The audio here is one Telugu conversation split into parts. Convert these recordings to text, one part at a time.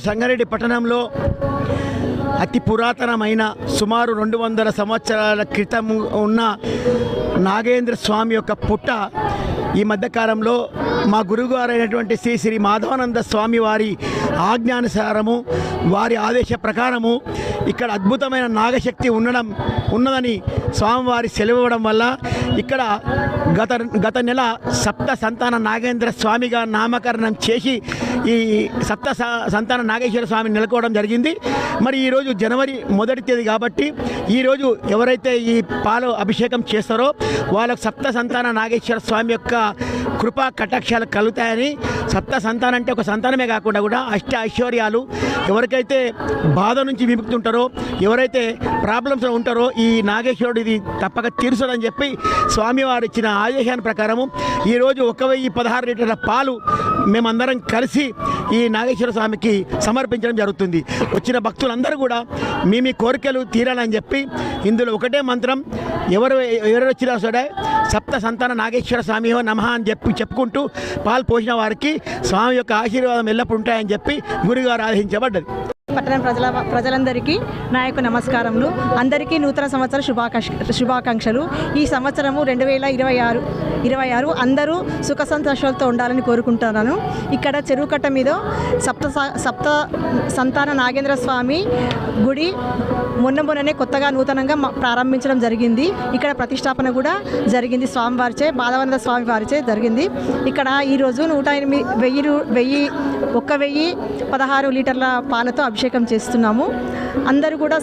సంగారెడ్డి పట్టణంలో అతి పురాతనమైన సుమారు 200 సంవత్సరాల క్రితం ఉన్న నాగేంద్ర స్వామి యొక్క పుట్ట ఈ మధ్యకాలంలో మా గురువుగారు అయినటువంటి శ్రీ శ్రీ మాధవానంద స్వామి వారి ఆజ్ఞానుసారము వారి ఆదేశ ప్రకారము ఇక్కడ అద్భుతమైన నాగశక్తి ఉన్నదని స్వామివారి సెలవివ్వడం వల్ల ఇక్కడ గత నెల సప్త సంతాన నాగేంద్ర స్వామిగా నామకరణం చేసి ఈ సప్త సంతాన నాగేశ్వర స్వామిని నెలకోవడం జరిగింది. మరి ఈరోజు జనవరి 1వ తేదీ కాబట్టి ఈరోజు ఎవరైతే ఈ పాలు అభిషేకం చేస్తారో వాళ్ళకు సప్త సంతాన నాగేశ్వర స్వామి యొక్క కృపా కటాక్షాలు కలుగుతాయని, సప్త సంతానం అంటే ఒక సంతానమే కాకుండా కూడా అష్ట ఐశ్వర్యాలు, ఎవరికైతే బాధ నుంచి విముక్తి ఉంటారో, ఎవరైతే ప్రాబ్లమ్స్ ఉంటారో ఈ నాగేశ్వరుడు ఇది తప్పక తీరుస్తాడని చెప్పి స్వామివారు ఇచ్చిన ఆదేశాన్ని ప్రకారము ఈరోజు 1016 లీటర్ల పాలు మేమందరం కలిసి ఈ నాగేశ్వర స్వామికి సమర్పించడం జరుగుతుంది. వచ్చిన భక్తులందరూ కూడా మీ కోరికలు తీరాలని చెప్పి ఇందులో ఒకటే మంత్రం, ఎవరు వచ్చినా సరే సప్త సంతాన నాగేశ్వర స్వామి నమః అని చెప్పుకుంటూ పాలు పోసిన వారికి స్వామి యొక్క ఆశీర్వాదం ఎల్లప్పుడూ ఉంటాయని చెప్పి గురుగారు ఆదేశించబడ్డది. పట్టణ ప్రజలందరికీ నా యొక్క నమస్కారములు. అందరికీ నూతన సంవత్సర శుభాకాంక్షలు. ఈ సంవత్సరము 2026 అందరూ సుఖ సంతోషాలతో ఉండాలని కోరుకుంటున్నాను. ఇక్కడ చెరువు కట్ట మీద సప్త సంతాన నాగేంద్ర స్వామి గుడి మొన్ననే కొత్తగా నూతనంగా ప్రారంభించడం జరిగింది. ఇక్కడ ప్రతిష్టాపన కూడా జరిగింది, స్వామివారిచే మాధవానంద స్వామి వారిచే జరిగింది. ఇక్కడ ఈరోజు 1016 లీటర్ల పాలతో అభిషేకం చేస్తున్నాము. అందరూ కూడా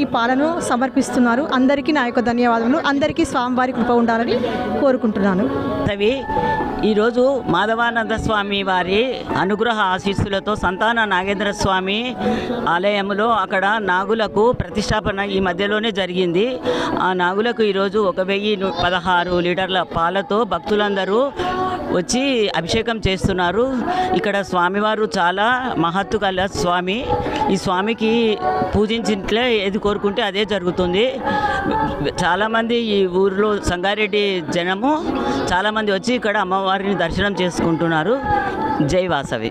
ఈ పాలను సమర్పిస్తున్నారు. అందరికీ నా యొక్క ధన్యవాదములు. అందరికీ స్వామివారి కృప ఉండాలని కోరుకుంటున్నాను. ఈరోజు మాధవానంద స్వామి వారి అనుగ్రహ ఆశీస్సులతో సంతాన నాగేంద్ర స్వామి ఆలయంలో అక్కడ నాగులకు ప్రతిష్టాపన ఈ మధ్యలోనే జరిగింది. ఆ నాగులకు ఈరోజు 1016 లీటర్ల పాలతో భక్తులందరూ వచ్చి అభిషేకం చేస్తున్నారు. ఇక్కడ స్వామివారు చాలా మహత్తు కల స్వామి. ఈ స్వామికి పూజించినట్లే ఏది కోరుకుంటే అదే జరుగుతుంది. చాలామంది ఈ ఊరిలో సంగారెడ్డి జనము చాలామంది వచ్చి ఇక్కడ అమ్మవారిని దర్శనం చేసుకుంటున్నారు. జై వాసవి.